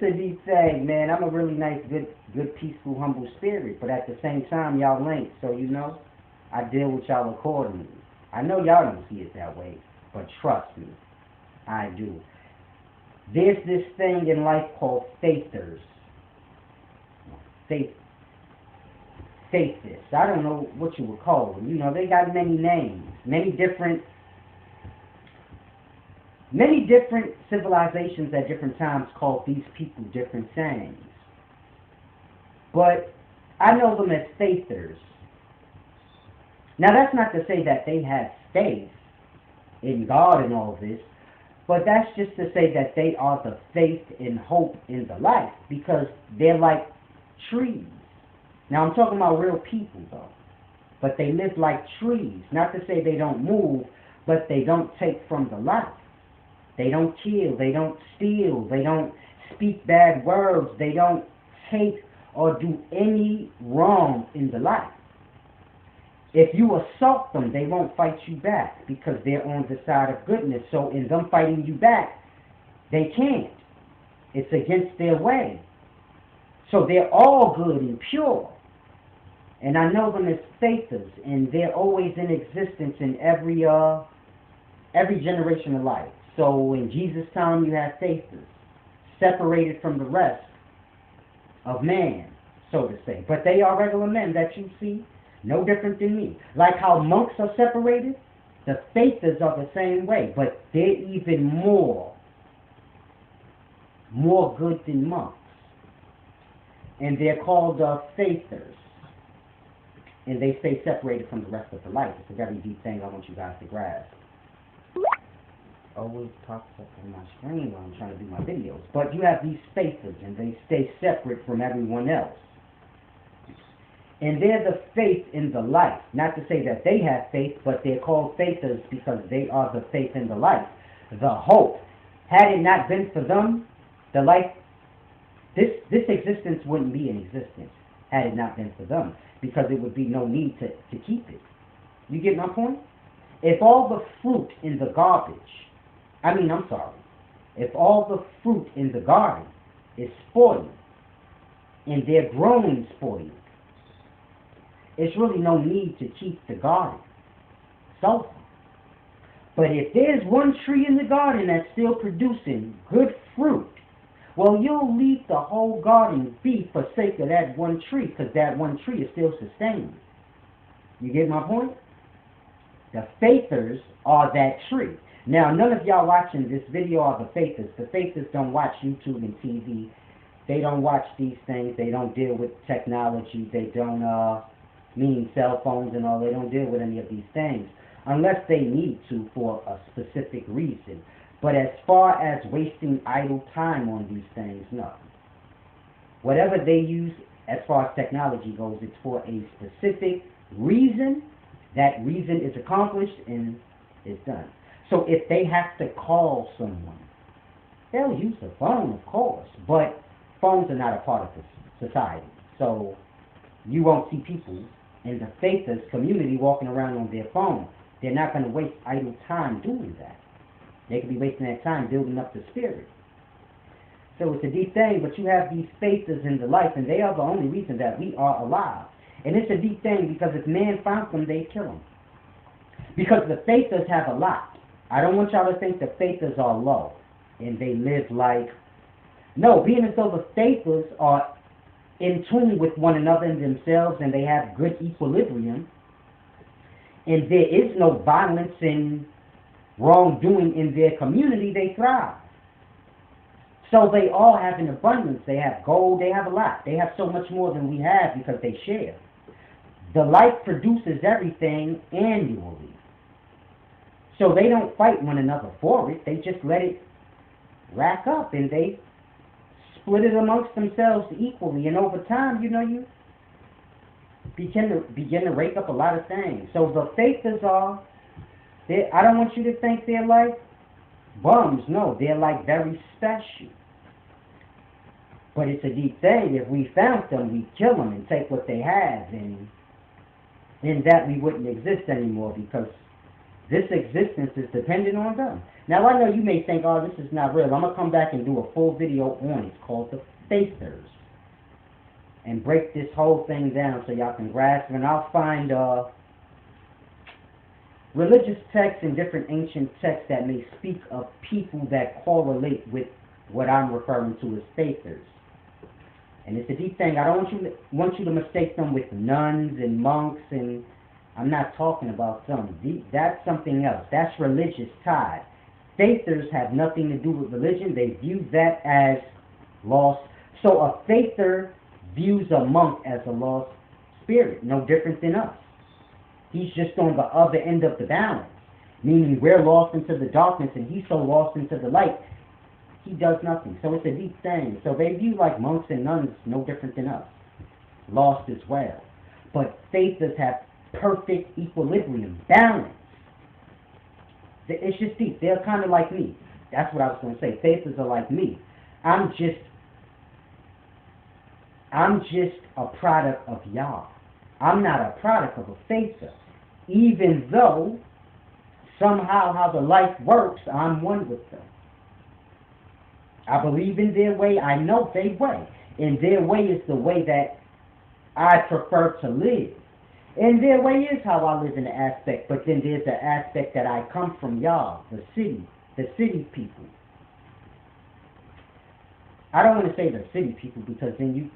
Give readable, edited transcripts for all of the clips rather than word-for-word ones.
To be saying, man, I'm a really nice, good, peaceful, humble spirit, but at the same time, y'all ain't. So I deal with y'all accordingly. I know y'all don't see it that way, but trust me, I do. There's this thing in life called faithers. Faith, faithists. I don't know what you would call them. They got many names, many different civilizations at different times called these people different things. But I know them as faithers. Now that's not to say that they have faith in God and all this, but that's just to say that they are the faith and hope in the life, because they're like trees. Now I'm talking about real people though, but they live like trees. Not to say they don't move, but they don't take from the life. They don't kill, they don't steal, they don't speak bad words, they don't take or do any wrong in the life. If you assault them, they won't fight you back because they're on the side of goodness. So in them fighting you back, they can't. It's against their way. So they're all good and pure. And I know them as faithers, and they're always in existence in every generation of life. So in Jesus' time, you have faithers, separated from the rest of man, so to say. But they are regular men that you see, no different than me. Like how monks are separated, the faithers are the same way, but they're even more good than monks. And they're called faithers. And they stay separated from the rest of the life. It's a very deep thing I want you guys to grasp. Always pops up on my screen when I'm trying to do my videos. But you have these faithers, and they stay separate from everyone else. And they're the faith in the life. Not to say that they have faith, but they're called faithers because they are the faith in the life. The hope. Had it not been for them, the life, this existence wouldn't be in existence had it not been for them, because there would be no need to keep it. You get my point? If all the fruit in the if all the fruit in the garden is spoiled, and they're growing spoiled, it's really no need to keep the garden so. But if there's one tree in the garden that's still producing good fruit, well, you'll leave the whole garden be for sake of that one tree, because that one tree is still sustaining. You get my point? The faithers are that tree. Now, none of y'all watching this video are the faithers. The faithers don't watch YouTube and TV. They don't watch these things. They don't deal with technology. They don't, meaning cell phones and all. They don't deal with any of these things unless they need to for a specific reason. But as far as wasting idle time on these things, no. Whatever they use as far as technology goes, it's for a specific reason. That reason is accomplished and it's done. So if they have to call someone, they'll use the phone, of course, but phones are not a part of the society. So you won't see people in the faithers community walking around on their phone. They're not going to waste idle time doing that. They could be wasting their time building up the spirit. So it's a deep thing, but you have these faithers in the life, and they are the only reason that we are alive. And it's a deep thing, because if man found them, they'd kill them. Because the faithers have a lot. I don't want y'all to think the faithers are low, and they live like... No, being as though the faithers are in tune with one another and themselves, and they have good equilibrium, and there is no violence and wrongdoing in their community, they thrive. So they all have an abundance. They have gold, they have a lot. They have so much more than we have because they share. The life produces everything annually. So they don't fight one another for it. They just let it rack up, and they split it amongst themselves equally. And over time, you begin to rake up a lot of things. So the faithers are... I don't want you to think they're like bums. No, they're like very special. But it's a deep thing. If we found them, we'd kill them and take what they have. And in that we wouldn't exist anymore, because This existence is dependent on them. Now I know you may think, oh, this is not real. I'm going to come back and do a full video on it called The Faithers. And break this whole thing down so y'all can grasp it. And I'll find religious texts and different ancient texts that may speak of people that correlate with what I'm referring to as faithers. And it's a deep thing. I don't want you to mistake them with nuns and monks, and I'm not talking about them. That's something else. That's religious tie. Faithers have nothing to do with religion. They view that as lost. So a faither views a monk as a lost spirit, no different than us. He's just on the other end of the balance, meaning we're lost into the darkness and he's so lost into the light, he does nothing. So it's a deep thing. So they view like monks and nuns no different than us, lost as well. But faithers have perfect equilibrium, balance. It's just deep. They're kind of like me. That's what I was going to say. Faithers are like me. I'm just a product of Yah. I'm not a product of a faither. Even though somehow how the life works, I'm one with them. I believe in their way. I know their way. And their way is the way that I prefer to live. And their way is how I live in the aspect. But then there's the aspect that I come from Yah, the city people. I don't want to say the city people because then you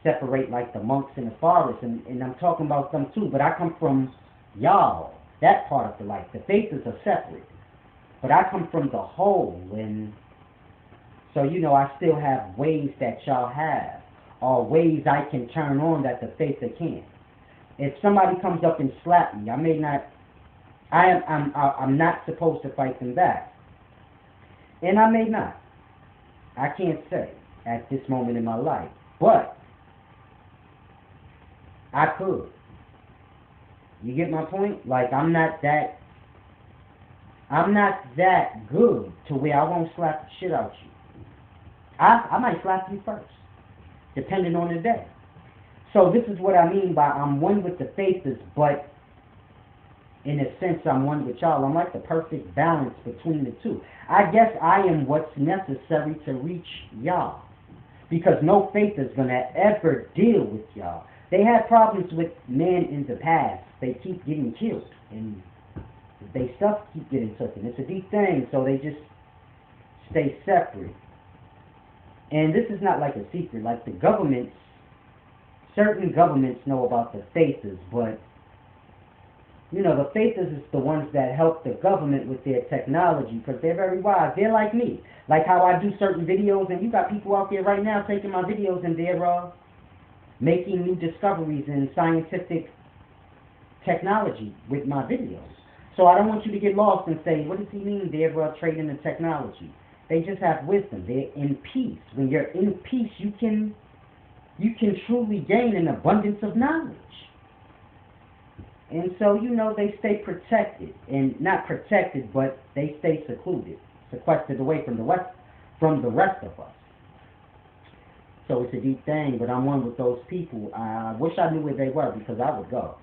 separate like the monks in the forest, and I'm talking about them too, but I come from y'all, that part of the life. The faithers are separate, but I come from the whole, and so I still have ways that y'all have, or ways I can turn on that the faither can't. If somebody comes up and slap me, I'm not supposed to fight them back, and I may not. I can't say at this moment in my life, but I could. You get my point? Like, I'm not that good to where I won't slap the shit out you. I might slap you first, depending on the day. So this is what I mean by I'm one with the faithers, but in a sense I'm one with y'all. I'm like the perfect balance between the two. I guess I am what's necessary to reach y'all, because no faither is going to ever deal with y'all. They had problems with men in the past. They keep getting killed, and they stuff keep getting taken. It's a deep thing, so they just stay separate. And this is not like a secret. Like the governments, certain governments know about the faithers, but the faithers is the ones that help the government with their technology, because they're very wise. They're like me. Like how I do certain videos, and you got people out there right now taking my videos, and they're making new discoveries in scientific technology with my videos. So I don't want you to get lost and say, what does he mean they're trading the technology? They just have wisdom. They're in peace. When you're in peace, you can truly gain an abundance of knowledge. And so, they stay protected. And not protected, but they stay secluded, sequestered away from the rest of us. So it's a deep thing, but I'm one with those people. I wish I knew where they were, because I would go.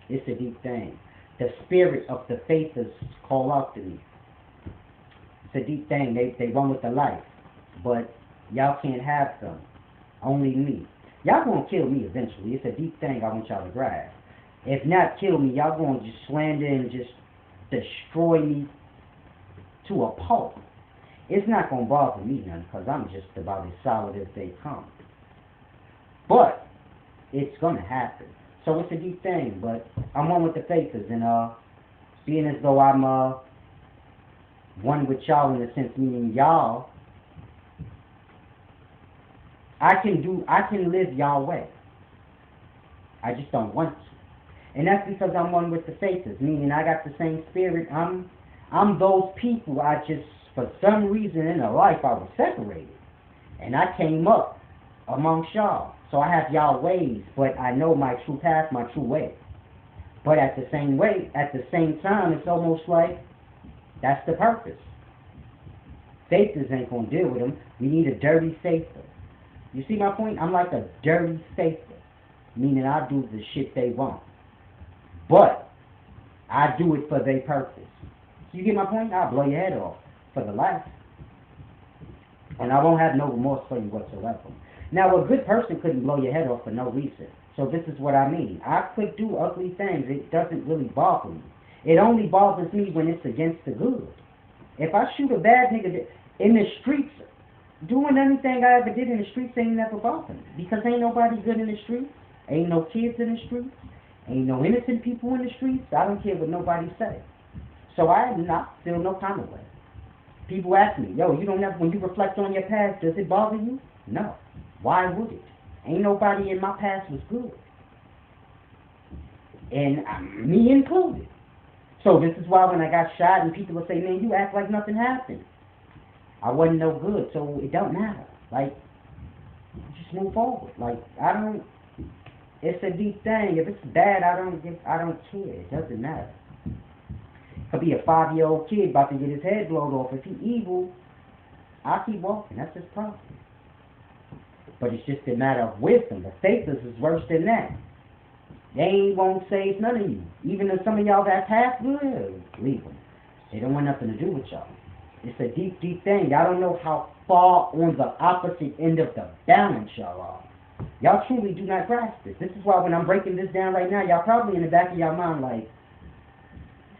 It's a deep thing. The spirit of the faithers call out to me. It's a deep thing. They run with the life. But y'all can't have them. Only me. Y'all gonna kill me eventually. It's a deep thing I want y'all to grasp. If not kill me, y'all gonna just slander and just destroy me to a pulp. It's not going to bother me none, because I'm just about as solid as they come. But it's going to happen. So it's a deep thing, but I'm one with the faithers, and being as though I'm one with y'all in a sense, meaning y'all, I can live y'all way. I just don't want to. And that's because I'm one with the faithers, meaning I got the same spirit. I'm those people. For some reason in their life, I was separated. And I came up amongst y'all. So I have y'all ways, but I know my true path, my true way. But at the same time, it's almost like that's the purpose. Faithers ain't going to deal with them. We need a dirty faither. You see my point? I'm like a dirty faither, meaning I do the shit they want. But I do it for their purpose. You get my point? I'll blow your head off for the life. And I won't have no remorse for you whatsoever. Now, a good person couldn't blow your head off for no reason. So this is what I mean. I could do ugly things. It doesn't really bother me. It only bothers me when it's against the good. If I shoot a bad nigga in the streets, doing anything I ever did in the streets ain't never bothered me. Because ain't nobody good in the streets. Ain't no kids in the streets. Ain't no innocent people in the streets. I don't care what nobody say. So I do not feel no kind of way. People ask me, yo, you don't ever, when you reflect on your past, does it bother you? No. Why would it? Ain't nobody in my past was good. And me included. So this is why when I got shot and people will say, man, you act like nothing happened. I wasn't no good, so it don't matter. Like, just move forward. Like, it's a deep thing. If it's bad, I don't care. It doesn't matter. Could be a 5-year-old kid about to get his head blown off. If he evil, I'll keep walking. That's his problem. But it's just a matter of wisdom. The faithless is worse than that. They won't save none of you. Even if some of y'all that's half good, leave them. They don't want nothing to do with y'all. It's a deep, deep thing. Y'all don't know how far on the opposite end of the balance y'all are. Y'all truly do not grasp this. This is why when I'm breaking this down right now, y'all probably in the back of y'all mind like,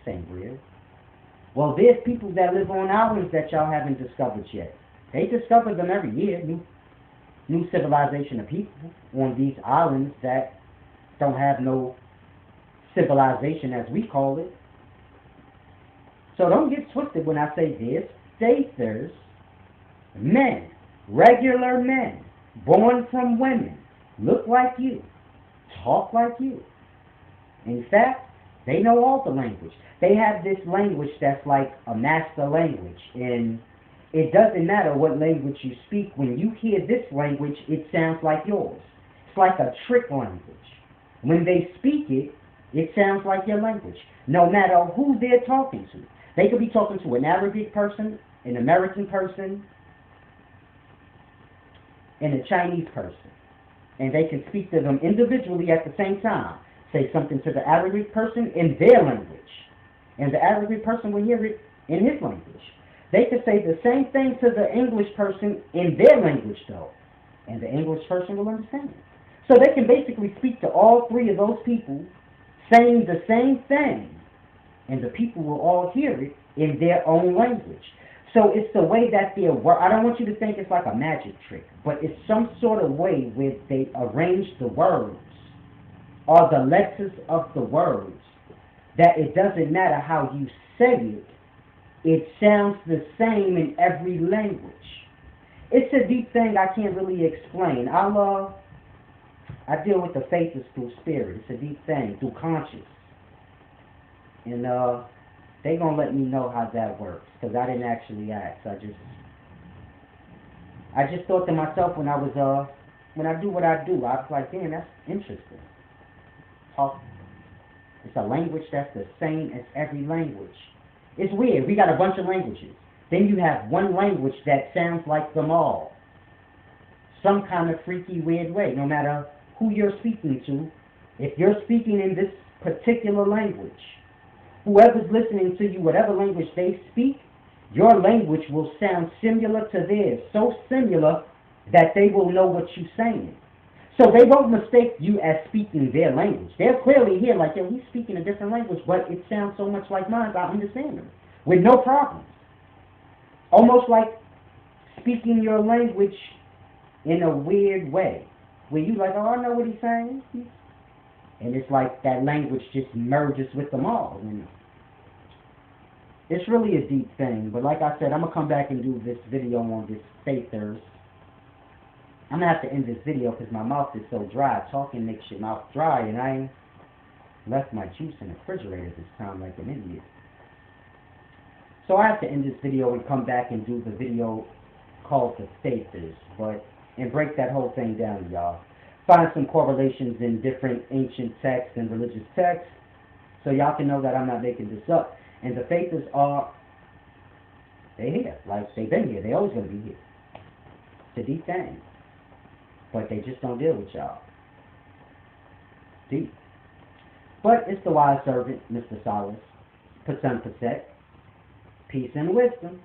this ain't real. Well, there's people that live on islands that y'all haven't discovered yet. They discover them every year. New civilization of people on these islands that don't have no civilization as we call it. So don't get twisted when I say this. Faithers, men, regular men, born from women, look like you, talk like you. In fact, they know all the language. They have this language that's like a master language, and it doesn't matter what language you speak. When you hear this language, it sounds like yours. It's like a trick language. When they speak it, it sounds like your language, no matter who they're talking to. They could be talking to an Arabic person, an American person, and a Chinese person. And they can speak to them individually at the same time. Say something to the Arabic person in their language. And the Arabic person will hear it in his language. They could say the same thing to the English person in their language, though. And the English person will understand it. So they can basically speak to all three of those people saying the same thing. And the people will all hear it in their own language. So it's the way that they're I don't want you to think it's like a magic trick, but it's some sort of way where they arrange the words or the letters of the words that it doesn't matter how you say it, it sounds the same in every language. It's a deep thing I can't really explain. I deal with the faithless through spirit. It's a deep thing, through conscience. And they gonna let me know how that works, because I didn't actually ask. I just thought to myself when I do what I do, I was like, damn, that's interesting. It's a language that's the same as every language. It's weird. We got a bunch of languages. Then you have one language that sounds like them all. Some kind of freaky, weird way, no matter who you're speaking to. If you're speaking in this particular language, whoever's listening to you, whatever language they speak, your language will sound similar to theirs. So similar that they will know what you're saying. So they won't mistake you as speaking their language. They'll clearly hear like, yo, he's speaking a different language, but it sounds so much like mine, I understand him. With no problems. Almost like speaking your language in a weird way. Where you like, oh, I know what he's saying. And it's like that language just merges with them all. And it's really a deep thing. But like I said, I'm going to come back and do this video on this faithers. I'm going to have to end this video because my mouth is so dry. Talking makes your mouth dry, and I ain't left my juice in the refrigerator this time like an idiot. So I have to end this video and come back and do the video called The Faithers, and break that whole thing down, y'all. Find some correlations in different ancient texts and religious texts, so y'all can know that I'm not making this up. And the Faithers they're here. Like, they've been here. They're always going to be here. It's a deep thing. But they just don't deal with y'all. Deep. But it's the wise servant, Mr. Solace, Pasen Paset, peace and wisdom.